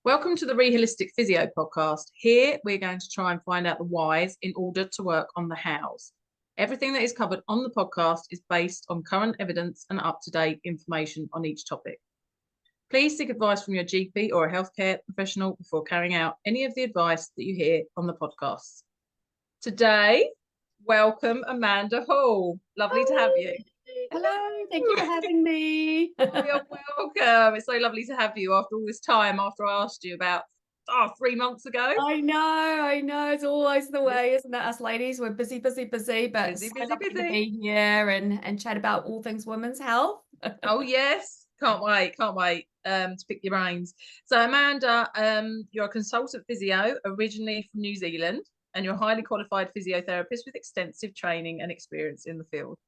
Welcome to the REHolistic Physio podcast. Here, we're going to try and find out the whys in order to work on the hows. Everything that is covered on the podcast is based on current evidence and up-to-date information on each topic. Please seek advice from your GP or a healthcare professional before carrying out any of the advice that you hear on the podcast. Today, welcome Amanda Hall. Lovely to have you. Hello, thank you for having me. Oh, you're welcome. It's so lovely to have you after all this time, after I asked you about 3 months ago. I know. It's always the way, isn't it? Us ladies, we're busy, but Busy. so lucky to be here and chat about all things women's health. Oh yes, can't wait to pick your brains. So Amanda, you're a consultant physio originally from New Zealand, and you're a highly qualified physiotherapist with extensive training and experience in the field.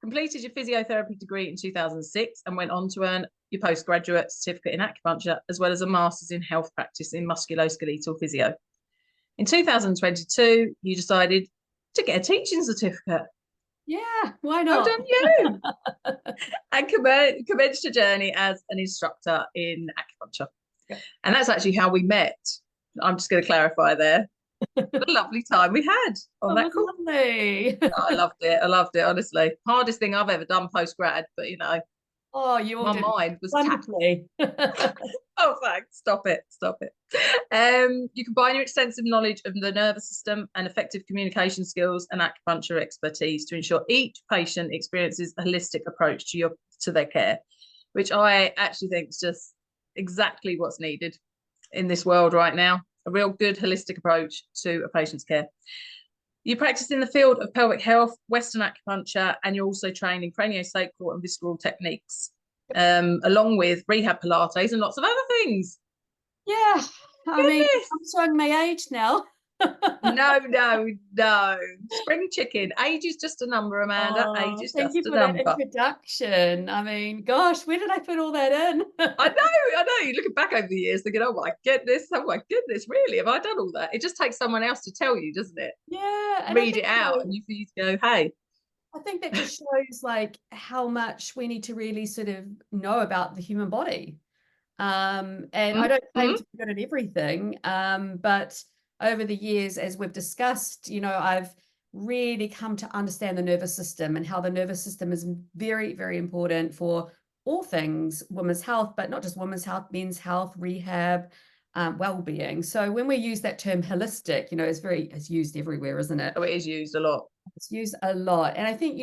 Completed your physiotherapy degree in 2006 and went on to earn your postgraduate certificate in acupuncture, as well as a master's in health practice in musculoskeletal physio. In 2022, you decided to get a teaching certificate. Yeah, why not? Well done you. And commenced your journey as an instructor in acupuncture. Yeah. And that's actually how we met. I'm just going to clarify there. What a lovely time we had on that call. Lovely. I loved it, honestly. Hardest thing I've ever done post-grad, but Oh, you all my mind was wonderfully. Oh, thanks. Stop it. You combine your extensive knowledge of the nervous system and effective communication skills and acupuncture expertise to ensure each patient experiences a holistic approach to their care, which I actually think is just exactly what's needed in this world right now. A real good holistic approach to a patient's care. You practice in the field of pelvic health, Western acupuncture, and you're also trained in craniosacral and visceral techniques, along with rehab Pilates and lots of other things. Yeah, I mean, I'm showing my age now. No. Spring chicken. Age is just a number, Amanda. Age is thank just you a for number. that introduction. I mean, gosh, where did I put all that in? I know. You're looking back over the years thinking, oh my goodness, really? Have I done all that? It just takes someone else to tell you, doesn't it? Yeah. Read it out and for you to go, hey. I think that just shows like how much we need to really sort of know about the human body. And I don't claim to be good at everything, but over the years, as we've discussed, I've really come to understand the nervous system and how the nervous system is very, very important for all things women's health, but not just women's health, men's health, rehab, well-being. So when we use that term holistic, it's used everywhere, isn't it? Oh, it is used a lot. It's used a lot. And I think,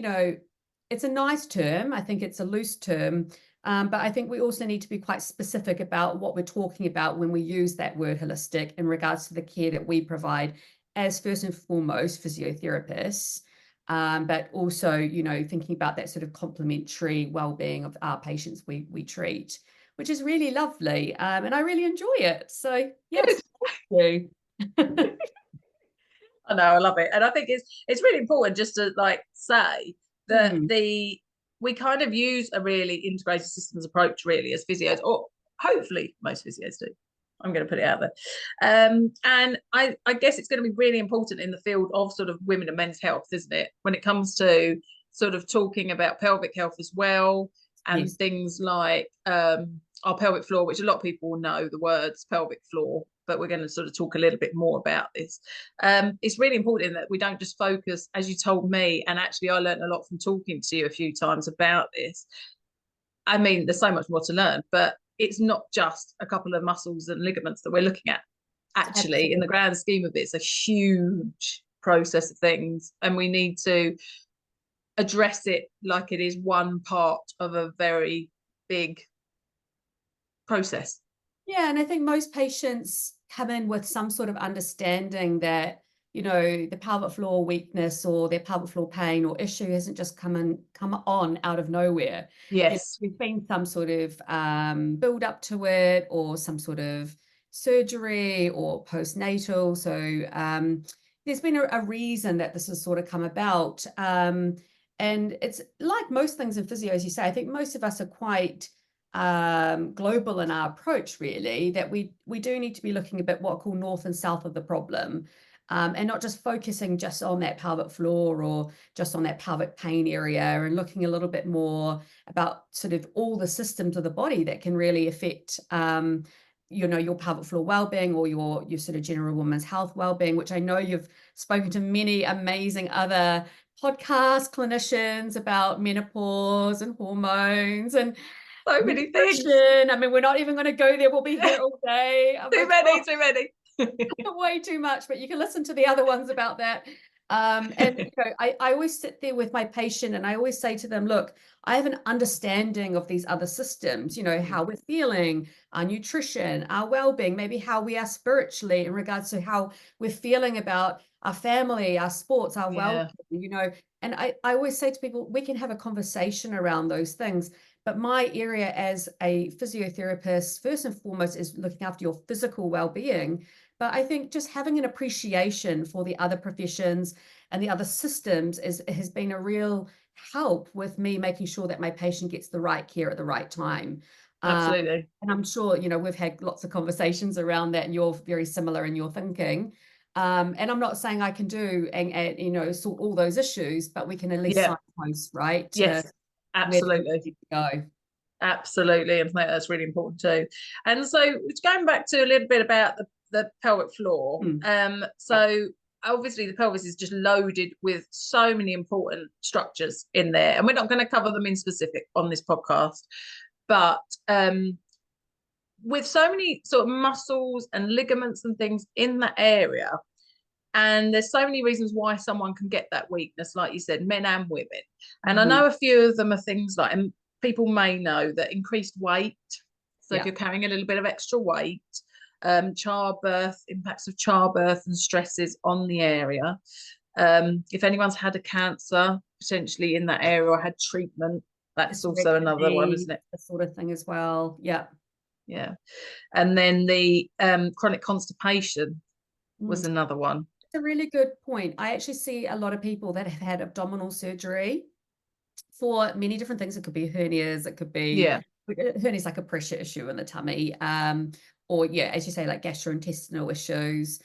it's a nice term. I think it's a loose term. But I think we also need to be quite specific about what we're talking about when we use that word holistic in regards to the care that we provide as first and foremost physiotherapists, but also, thinking about that sort of complementary well-being of our patients we treat, which is really lovely. And I really enjoy it. So yes, thank you. I know, I love it. And I think it's really important just to say that we kind of use a really integrated systems approach really as physios, or hopefully most physios do. I'm going to put it out there. And I guess it's going to be really important in the field of sort of women and men's health, isn't it? When it comes to sort of talking about pelvic health as well, and things like our pelvic floor, which a lot of people will know the words pelvic floor, but we're going to sort of talk a little bit more about this. It's really important that we don't just focus, as you told me, and actually I learned a lot from talking to you a few times about this. I mean, there's so much more to learn, but it's not just a couple of muscles and ligaments that we're looking at. Actually, in the grand scheme of it, it's a huge process of things, and we need to address it like it is one part of a very big process. Yeah, and I think most patients come in with some sort of understanding that, the pelvic floor weakness or their pelvic floor pain or issue hasn't just come on out of nowhere. Yes. There's been some sort of build up to it, or some sort of surgery or postnatal. So there's been a reason that this has sort of come about. And it's like most things in physio, as you say, I think most of us are quite global in our approach, really, that we do need to be looking a bit what I call north and south of the problem, and not just focusing just on that pelvic floor or just on that pelvic pain area, and looking a little bit more about sort of all the systems of the body that can really affect your pelvic floor well-being, or your sort of general women's health well-being, which I know you've spoken to many amazing other podcast clinicians about menopause and hormones and So many things. nutrition. I mean, we're not even going to go there. We'll be here all day. Oh Too many, too many. way too much, but you can listen to the other ones about that. And I always sit there with my patient and I always say to them, look, I have an understanding of these other systems, how we're feeling, our nutrition, our well-being, maybe how we are spiritually in regards to how we're feeling about our family, our sports, our well-being, and I always say to people, we can have a conversation around those things. But my area as a physiotherapist, first and foremost, is looking after your physical well-being. But I think just having an appreciation for the other professions and the other systems has been a real help with me making sure that my patient gets the right care at the right time. Absolutely. And I'm sure, we've had lots of conversations around that, and you're very similar in your thinking. And I'm not saying I can do and sort all those issues, but we can at least signpost, right? Yes, absolutely. Go. Absolutely. And I think that's really important too. And so going back to a little bit about the pelvic floor. So obviously the pelvis is just loaded with so many important structures in there. And we're not going to cover them in specific on this podcast. But with so many sort of muscles and ligaments and things in that area, and there's so many reasons why someone can get that weakness, like you said, men and women. And I know a few of them are things like, and people may know that increased weight. So if you're carrying a little bit of extra weight, childbirth, impacts of childbirth and stresses on the area. If anyone's had a cancer potentially in that area or had treatment, that's also another one, isn't it? The sort of thing as well. Yeah. And then the chronic constipation was another one. It's a really good point. I actually see a lot of people that have had abdominal surgery for many different things. It could be hernias, it could be hernias, like a pressure issue in the tummy, or as you say, like gastrointestinal issues,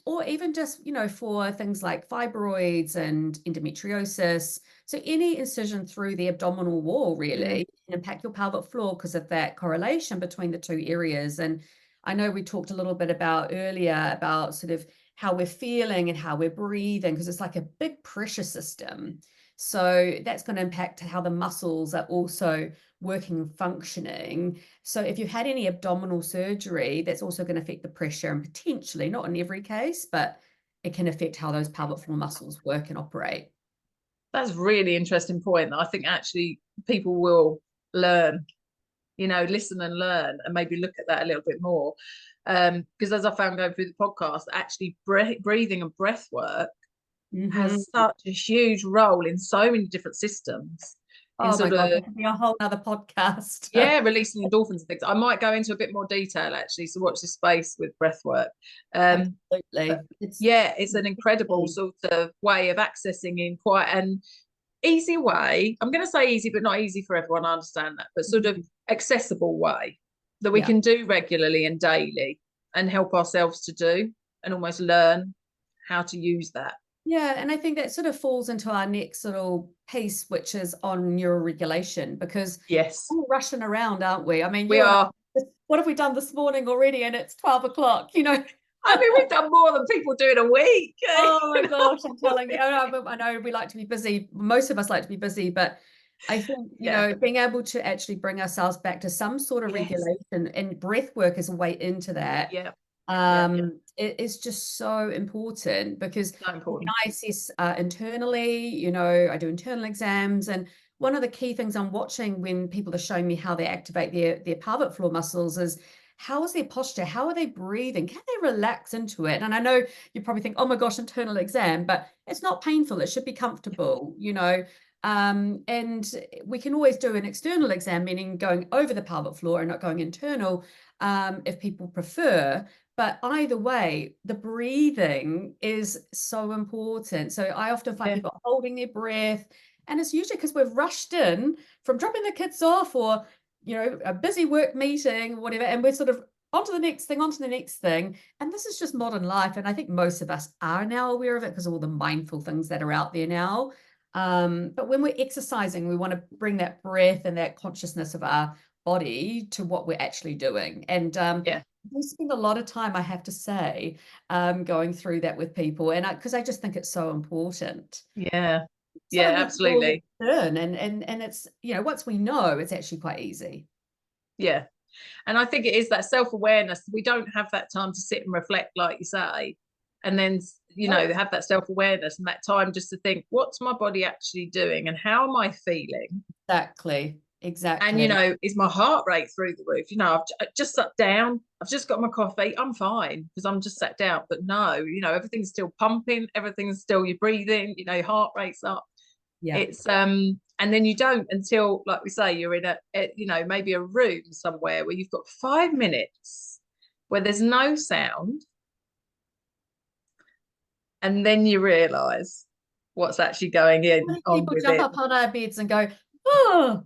or even just for things like fibroids and endometriosis. So any incision through the abdominal wall really can impact your pelvic floor because of that correlation between the two areas. And I know we talked a little bit about earlier about sort of how we're feeling and how we're breathing, because it's like a big pressure system. So that's going to impact how the muscles are also working and functioning. So if you've had any abdominal surgery, that's also going to affect the pressure, and potentially, not in every case, but it can affect how those pelvic floor muscles work and operate. That's a really interesting point that I think actually people will learn, listen and learn and maybe look at that a little bit more. Because as I found going through the podcast, actually breathing and breath work has such a huge role in so many different systems. Oh my God, that could be a whole other podcast. Releasing endorphins and things. I might go into a bit more detail actually, so watch this space with breath work. Absolutely. It's an incredible sort of way of accessing in quite an easy way. I'm going to say easy, but not easy for everyone, I understand that, but sort of accessible way that we can do regularly and daily and help ourselves to do and almost learn how to use that. Yeah, and I think that sort of falls into our next little piece, which is on neuroregulation, because we're rushing around, aren't we? I mean, we are. What have we done this morning already? And it's 12 o'clock, I mean, we've done more than people do in a week. Oh my gosh, I'm telling you. I know we like to be busy. Most of us like to be busy, but I think, being able to actually bring ourselves back to some sort of regulation, and breath work is a way into that. It is just so important, because when I assess internally, I do internal exams, and one of the key things I'm watching when people are showing me how they activate their pelvic floor muscles is, how is their posture? How are they breathing? Can they relax into it? And I know you probably think, oh my gosh, internal exam, but it's not painful. It should be comfortable, and we can always do an external exam, meaning going over the pelvic floor and not going internal, if people prefer. But either way, the breathing is so important. So I often find people holding their breath, and it's usually because we've rushed in from dropping the kids off, or a busy work meeting, whatever, and we're sort of onto the next thing. And this is just modern life. And I think most of us are now aware of it because of all the mindful things that are out there now. But when we're exercising, we want to bring that breath and that consciousness of our body to what we're actually doing. And Yeah. we spend a lot of time, I have to say, going through that with people, and because I just think it's so important. Yeah. Yeah, Something we all absolutely. learn, and it's, you know, once we know, it's actually quite easy. Yeah. And I think it is that self-awareness. We don't have that time to sit and reflect, like you say, and then, you Oh, know, have that self-awareness and that time just to think, what's my body actually doing and how am I feeling? exactly, And, you exactly. know, is my heart rate through the roof? You know, I've just sat down, I've just got my coffee, I'm fine because I'm just sat down. But no, you know, everything's still pumping, everything's still, you're breathing, you know, your heart rate's up. Yeah. It's and then you don't until, like we say, you're in you know, maybe a room somewhere where you've got 5 minutes where there's no sound, and then you realize what's actually going Many on people jump within. up on our beds and go, oh.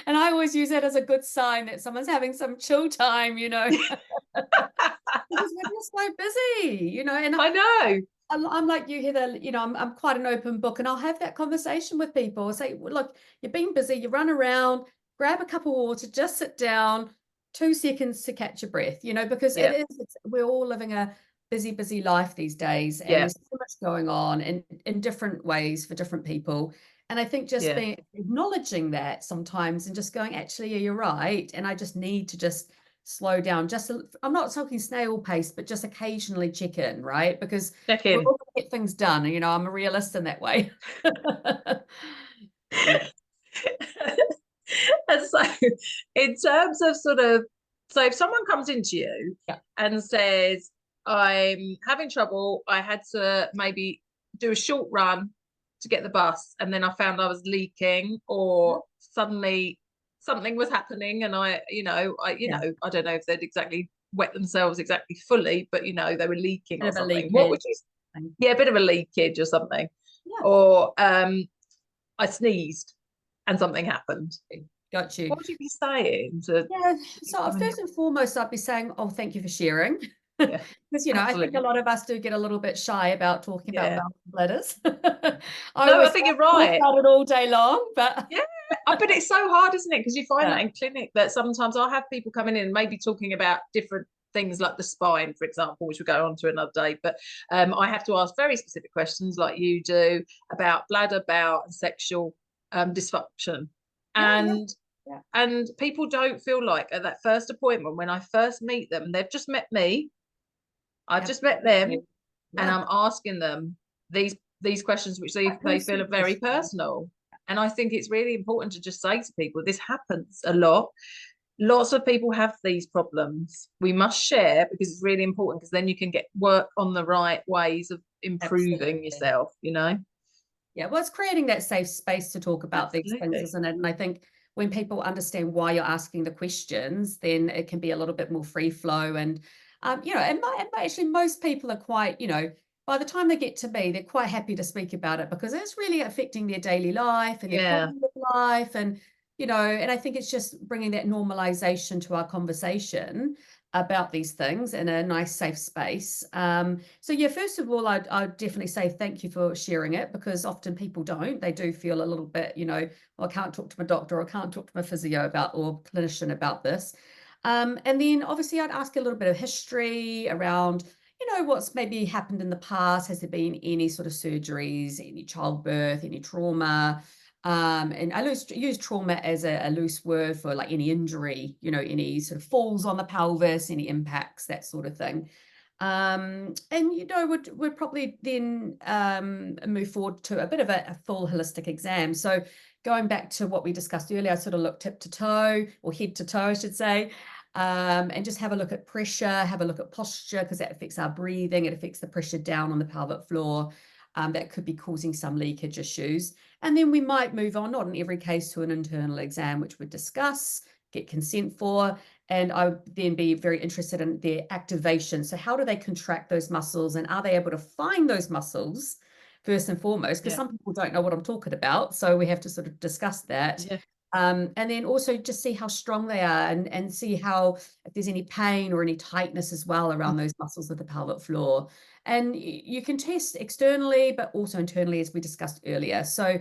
And I always use that as a good sign that someone's having some chill time, you know, because we're just so busy, you know. And I know. I'm like you, Heather, you know, I'm quite an open book, and I'll have that conversation with people. I say, "Well, look, you've been busy, you run around, grab a cup of water, just sit down, 2 seconds to catch your breath, you know, because Yeah. we're all living a busy, busy life these days, and Yeah. there's so much going on in different ways for different people. And I think just Yeah. being acknowledging that sometimes and just going, actually, yeah, you're right. And I just need to just slow down. I'm not talking snail pace, but just occasionally check in, right? Because Check we're in. all gonna get things done. And, you know, I'm a realist in that way. Yeah. And so, in terms of sort of, so if someone comes into you Yeah. and says, I'm having trouble, I had to maybe do a short run to get the bus, and then I found I was leaking, or suddenly something was happening, and Yeah. I don't know if they'd exactly wet themselves exactly fully, but you know, they were leaking Bit or of a something. What leakage. would you, yeah, a bit of a leakage or something, Yeah. or I sneezed and something happened. Got you. What would you be saying to Yeah. keep So them in your... first and foremost, I'd be saying, oh, thank you for sharing. Yeah, Because, you know, I think a absolutely. lot of us do get a little bit shy about talking about Yeah. bowel bladders. I No, I always think you're talk right. about it all day long, but Yeah. But it's so hard, isn't it? Because you find yeah, that in clinic that sometimes I'll have people coming in and maybe talking about different things like the spine, for example, which we'll go on to another day. But I have to ask very specific questions like you do about bladder, bowel, and sexual dysfunction. yeah, yeah, And yeah. and people don't feel like at that first appointment when I first meet them, they've just met me, I've just met them, Absolutely. and Yeah. I'm asking them these questions which Quite they feel personal are very questions. personal. And I think it's really important to just say to people, this happens a lot. Lots of people have these problems. We must share because it's really important, because then you can get work on the right ways of improving Absolutely. yourself, you know? Yeah, well, it's creating that safe space to talk about these things, Absolutely. isn't it? And I think when people understand why you're asking the questions, then it can be a little bit more free flow. And, you know, actually most people are quite, you know, by the time they get to me, they're quite happy to speak about it because it's really affecting their daily life and their Yeah. quality of life. And, you know, and I think it's just bringing that normalization to our conversation about these things in a nice, safe space. So yeah, first of all, I'd definitely say thank you for sharing it because often people don't. They do feel a little bit, you know, well, I can't talk to my doctor or I can't talk to my physio about or clinician about this. And then obviously I'd ask a little bit of history around, you know, what's maybe happened in the past. Has there been any sort of surgeries, any childbirth, any trauma? And I use trauma as a loose word for like any injury, you know, any sort of falls on the pelvis, any impacts, that sort of thing. And you know, would probably then move forward to a bit of a full holistic exam. So going back to what we discussed earlier, I sort of look tip to toe or head to toe, I should say, and just have a look at pressure, have a look at posture, because that affects our breathing. It affects the pressure down on the pelvic floor. That could be causing some leakage issues. And then we might move on, not in every case, to an internal exam, which we'd discuss, get consent for. And I would then be very interested in their activation. So how do they contract those muscles and are they able to find those muscles first and foremost? Because Yeah. some people don't know what I'm talking about. So we have to sort of discuss that. Yeah. And then also just see how strong they are and see how if there's any pain or any tightness as well around those muscles of the pelvic floor. And you can test externally, but also internally, as we discussed earlier. So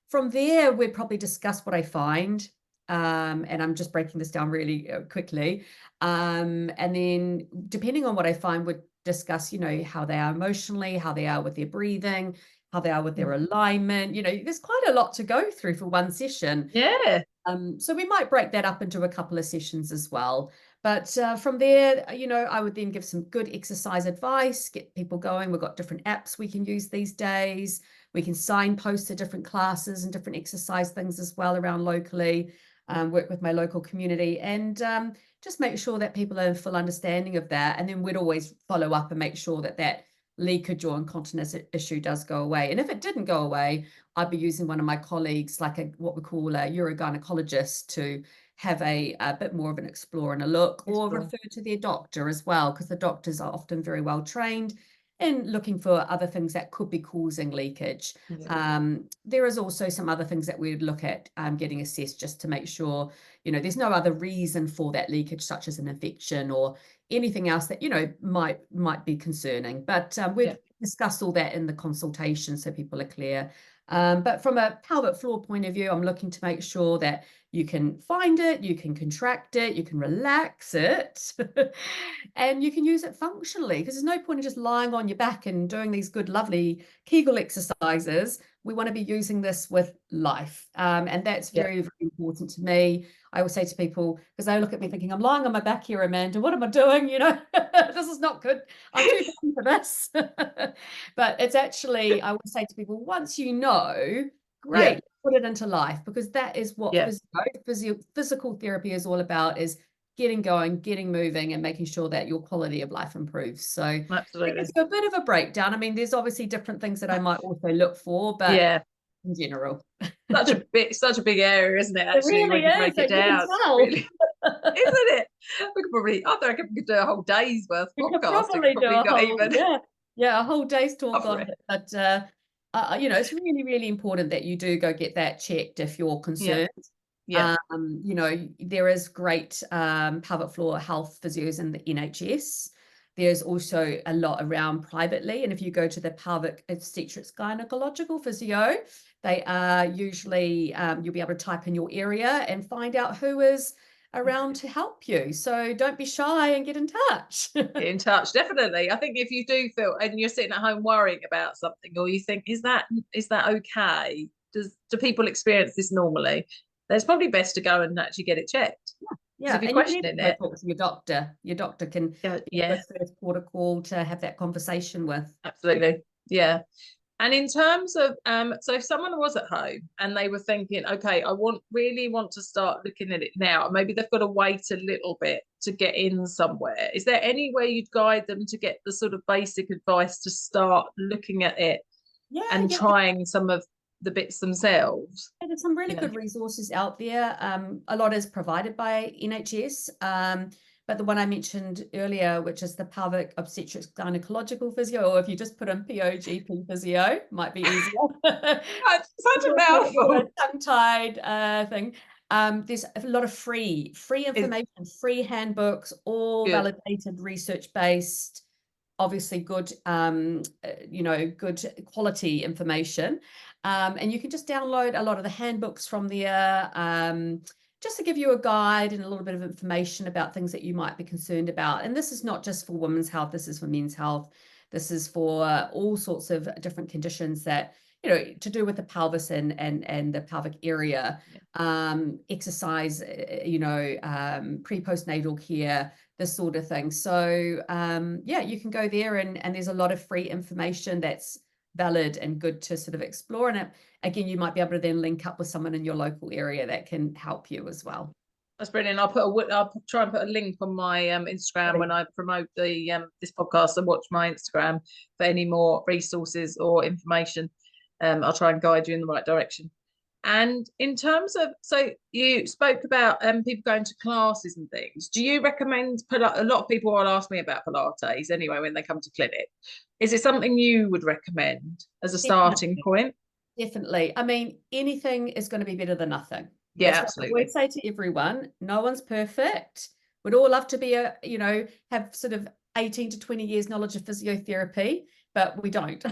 from there, we'd probably discuss what I find. and I'm just breaking this down really quickly. And then depending on what I find, would discuss, how they are emotionally, how they are with their breathing, how they are with their alignment. There's quite a lot to go through for one session. Yeah. So we might break that up into a couple of sessions as well. But from there, I would then give some good exercise advice, get people going. We've got different apps we can use these days. We can signpost to different classes and different exercise things as well around locally, work with my local community, and just make sure that people are in full understanding of that. And then we'd always follow up and make sure that leakage or incontinence issue does go away. And if it didn't go away, I'd be using one of my colleagues, like what we call a urogynecologist, to have a bit more of an explore and a look, or refer to their doctor as well, because the doctors are often very well trained in looking for other things that could be causing leakage. There is also some other things that we would look at getting assessed, just to make sure, there's no other reason for that leakage, such as an infection or anything else that, might be concerning. But we've discussed all that in the consultation, so people are clear. But from a pelvic floor point of view, I'm looking to make sure that you can find it, you can contract it, you can relax it, and you can use it functionally, because there's no point in just lying on your back and doing these good, lovely Kegel exercises. We want to be using this with life. And that's very, very important to me. I always say to people, because they look at me thinking, I'm lying on my back here, Amanda, what am I doing? This is not good. I'm too busy for this. But it's actually, I would say to people, once great, put it into life, because that is what physical therapy is all about, is getting going, getting moving, and making sure that your quality of life improves. So absolutely, it gives you a bit of a breakdown. I mean, there's obviously different things that I might also look for, but in general. Such a big area, isn't it? Actually, it really when you break it down, really, isn't it? We could probably, I reckon we could do a whole day's worth of podcasting. Probably do a whole day's talk on it. But it's really, really important that you do go get that checked if you're concerned. There is great pelvic floor health physios in the NHS. There's also a lot around privately, and if you go to the pelvic obstetrics gynecological physio, they are usually you'll be able to type in your area and find out who is around to help you. So don't be shy and get in touch. Get in touch, definitely. I think if you do feel, and you're sitting at home worrying about something, or you think, is that okay? Do people experience this normally? Then it's probably best to go and actually get it checked. Yeah, if you're and questioning you can talk to your doctor. Your doctor can be the first port of call to have that conversation with. Absolutely, yeah. And in terms of, so if someone was at home and they were thinking, okay, I really want to start looking at it now, maybe they've got to wait a little bit to get in somewhere. Is there any way you'd guide them to get the sort of basic advice to start looking at it and trying some of the bits themselves? There's some really good resources out there. A lot is provided by NHS. But the one I mentioned earlier, which is the pelvic obstetrics gynecological physio, or if you just put in POGP physio, might be easier. Such a mouthful. Tongue-tied thing. There's a lot of free information, free handbooks, all validated, research-based, obviously good, good quality information. And you can just download a lot of the handbooks from there, just to give you a guide and a little bit of information about things that you might be concerned about. And this is not just for women's health, this is for men's health. This is for all sorts of different conditions that, to do with the pelvis and the pelvic area, exercise, pre-postnatal care, this sort of thing. So you can go there and there's a lot of free information that's valid and good to sort of explore. And again, you might be able to then link up with someone in your local area that can help you as well. That's brilliant. I'll try and put a link on my Instagram when I promote the this podcast, and watch my Instagram for any more resources or information. I'll try and guide you in the right direction. And in terms of, so you spoke about people going to classes and things. Do you recommend, a lot of people will ask me about Pilates anyway when they come to clinic. Is it something you would recommend as a starting point? Definitely. I mean, anything is going to be better than nothing. Yeah, absolutely. I would say to everyone, no one's perfect. We'd all love to be have sort of 18 to 20 years knowledge of physiotherapy. but we don't.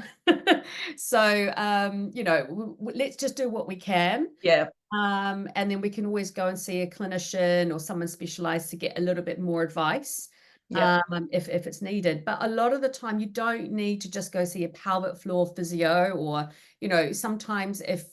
So, let's just do what we can. Yeah. And then we can always go and see a clinician or someone specialized to get a little bit more advice, Yeah. if it's needed. But a lot of the time, you don't need to just go see a pelvic floor physio, or, sometimes if,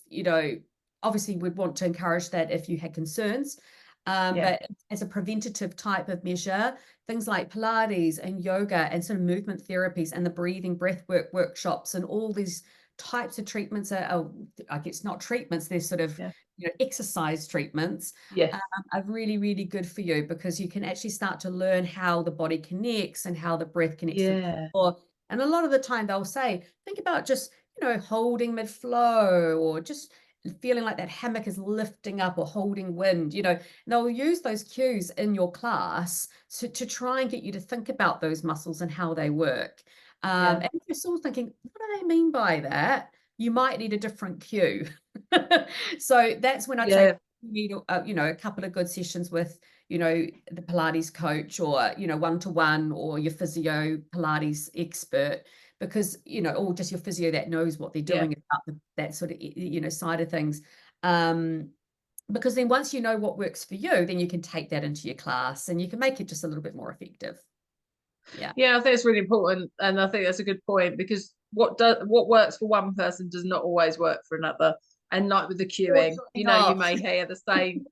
obviously we'd want to encourage that if you had concerns. Yeah. But as a preventative type of measure, things like Pilates and yoga and sort of movement therapies and the breathing breathwork workshops and all these types of treatments are, I guess, not treatments, they're sort of, Yeah. exercise treatments, Yes. are really, really good for you, because you can actually start to learn how the body connects and how the breath connects to the Yeah. core. And a lot of the time they'll say, think about just, holding mid-flow, or just feeling like that hammock is lifting up, or holding wind, they'll use those cues in your class to try and get you to think about those muscles and how they work. Yeah. And if you're still thinking, what do they mean by that? You might need a different cue. So that's when I'd say Yeah. you need a couple of good sessions with, the Pilates coach, or, one-to-one, or your physio Pilates expert, because, or just your physio that knows what they're Yeah. doing about that sort of, side of things. Because then once you know what works for you, then you can take that into your class and you can make it just a little bit more effective. Yeah. Yeah, I think it's really important, and I think that's a good point, because what works for one person does not always work for another. And like with the queuing, Fortunately you not. may hear the same.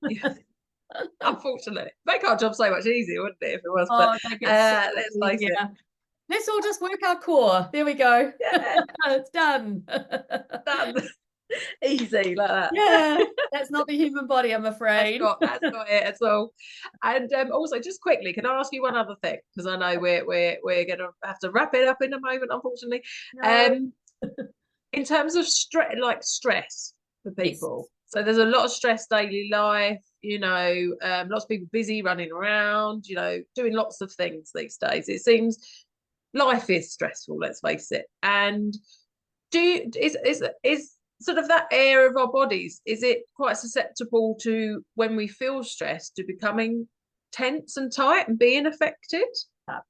Unfortunately, make our job so much easier, wouldn't it, if it was? But Oh, make it so let's much face it. easier. Let's all just work our core. There we go. Yeah, It's done. done. Easy like that. Yeah, that's not the human body, I'm afraid. That's not it at all. And also, just quickly, can I ask you one other thing? Because I know we're going to have to wrap it up in a moment, unfortunately. No. Um, in terms of stress for Yes. people, so there's a lot of stress daily life. Lots of people busy running around. Doing lots of things these days. It seems life is stressful. Let's face it. And is sort of that area of our bodies, is it quite susceptible to, when we feel stressed, to becoming tense and tight and being affected?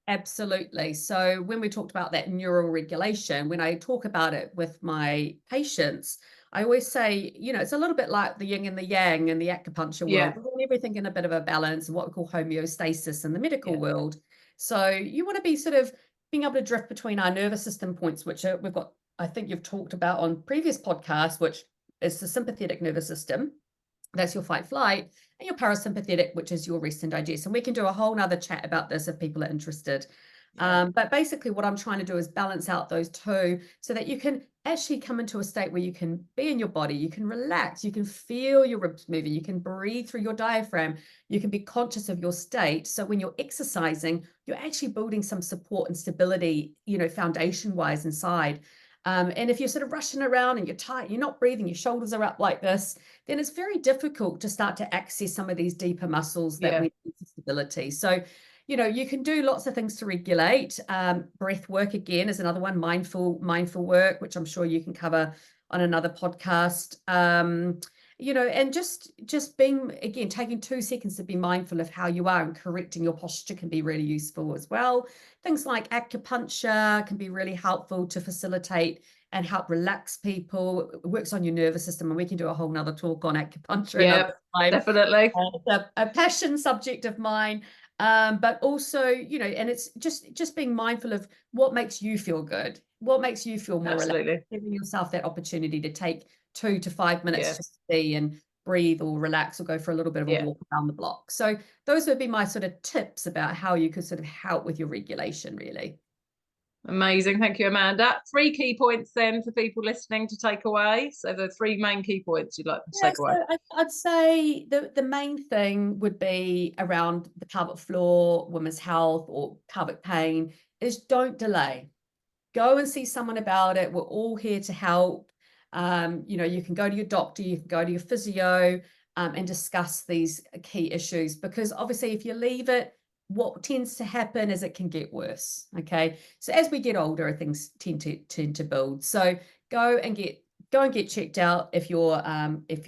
Absolutely. So when we talked about that neural regulation, when I talk about it with my patients, I always say, it's a little bit like the yin and the yang in the acupuncture world. Yeah. We want everything in a bit of a balance, and what we call homeostasis in the medical Yeah. world. So you want to be sort of being able to drift between our nervous system points, which we've got, I think you've talked about on previous podcasts, which is the sympathetic nervous system. That's your fight flight, and your parasympathetic, which is your rest and digest. And we can do a whole nother chat about this if people are interested. Yeah. But basically what I'm trying to do is balance out those two, so that you can actually come into a state where you can be in your body, you can relax, you can feel your ribs moving, you can breathe through your diaphragm, you can be conscious of your state. So when you're exercising, you're actually building some support and stability, foundation wise inside. And if you're sort of rushing around and you're tight, you're not breathing, your shoulders are up like this, then it's very difficult to start to access some of these deeper muscles that we need for stability. So, you can do lots of things to regulate. Breath work, again, is another one. Mindful work, which I'm sure you can cover on another podcast. And just being, again, taking 2 seconds to be mindful of how you are, and correcting your posture can be really useful as well. Things like acupuncture can be really helpful to facilitate and help relax people. It works on your nervous system, and we can do a whole nother talk on acupuncture another time. Definitely. It's a passion subject of mine. But also, and it's just being mindful of what makes you feel good, what makes you feel more relaxed, Absolutely. giving yourself that opportunity to take 2 to 5 minutes Yeah. just to be and breathe, or relax, or go for a little bit of a walk around the block. So those would be my sort of tips about how you could sort of help with your regulation, really. Amazing. Thank you, Amanda. 3 key points then for people listening to take away. So the 3 main key points you'd like to take away. So I'd say the main thing would be around the pelvic floor, women's health, or pelvic pain, is don't delay. Go and see someone about it. We're all here to help. You can go to your doctor, you can go to your physio, and discuss these key issues, because obviously if you leave it, what tends to happen is it can get worse. Okay. So as we get older, things tend to build. So go and get checked out if you're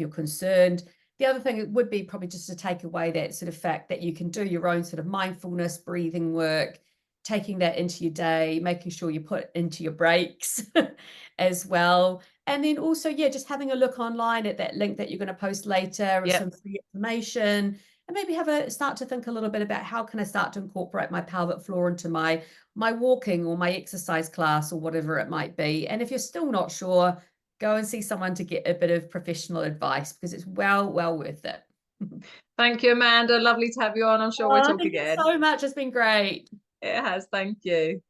concerned. The other thing would be probably just to take away that sort of fact that you can do your own sort of mindfulness breathing work taking that into your day, making sure you put into your breaks as well. And then also, yeah, just having a look online at that link that you're going to post later of some free information, and maybe start to think a little bit about how can I start to incorporate my pelvic floor into my walking or my exercise class or whatever it might be. And if you're still not sure, go and see someone to get a bit of professional advice, because it's well worth it. Thank you, Amanda. Lovely to have you on. I'm sure we'll talk Thank again. you so much. It's been great. It has. Thank you.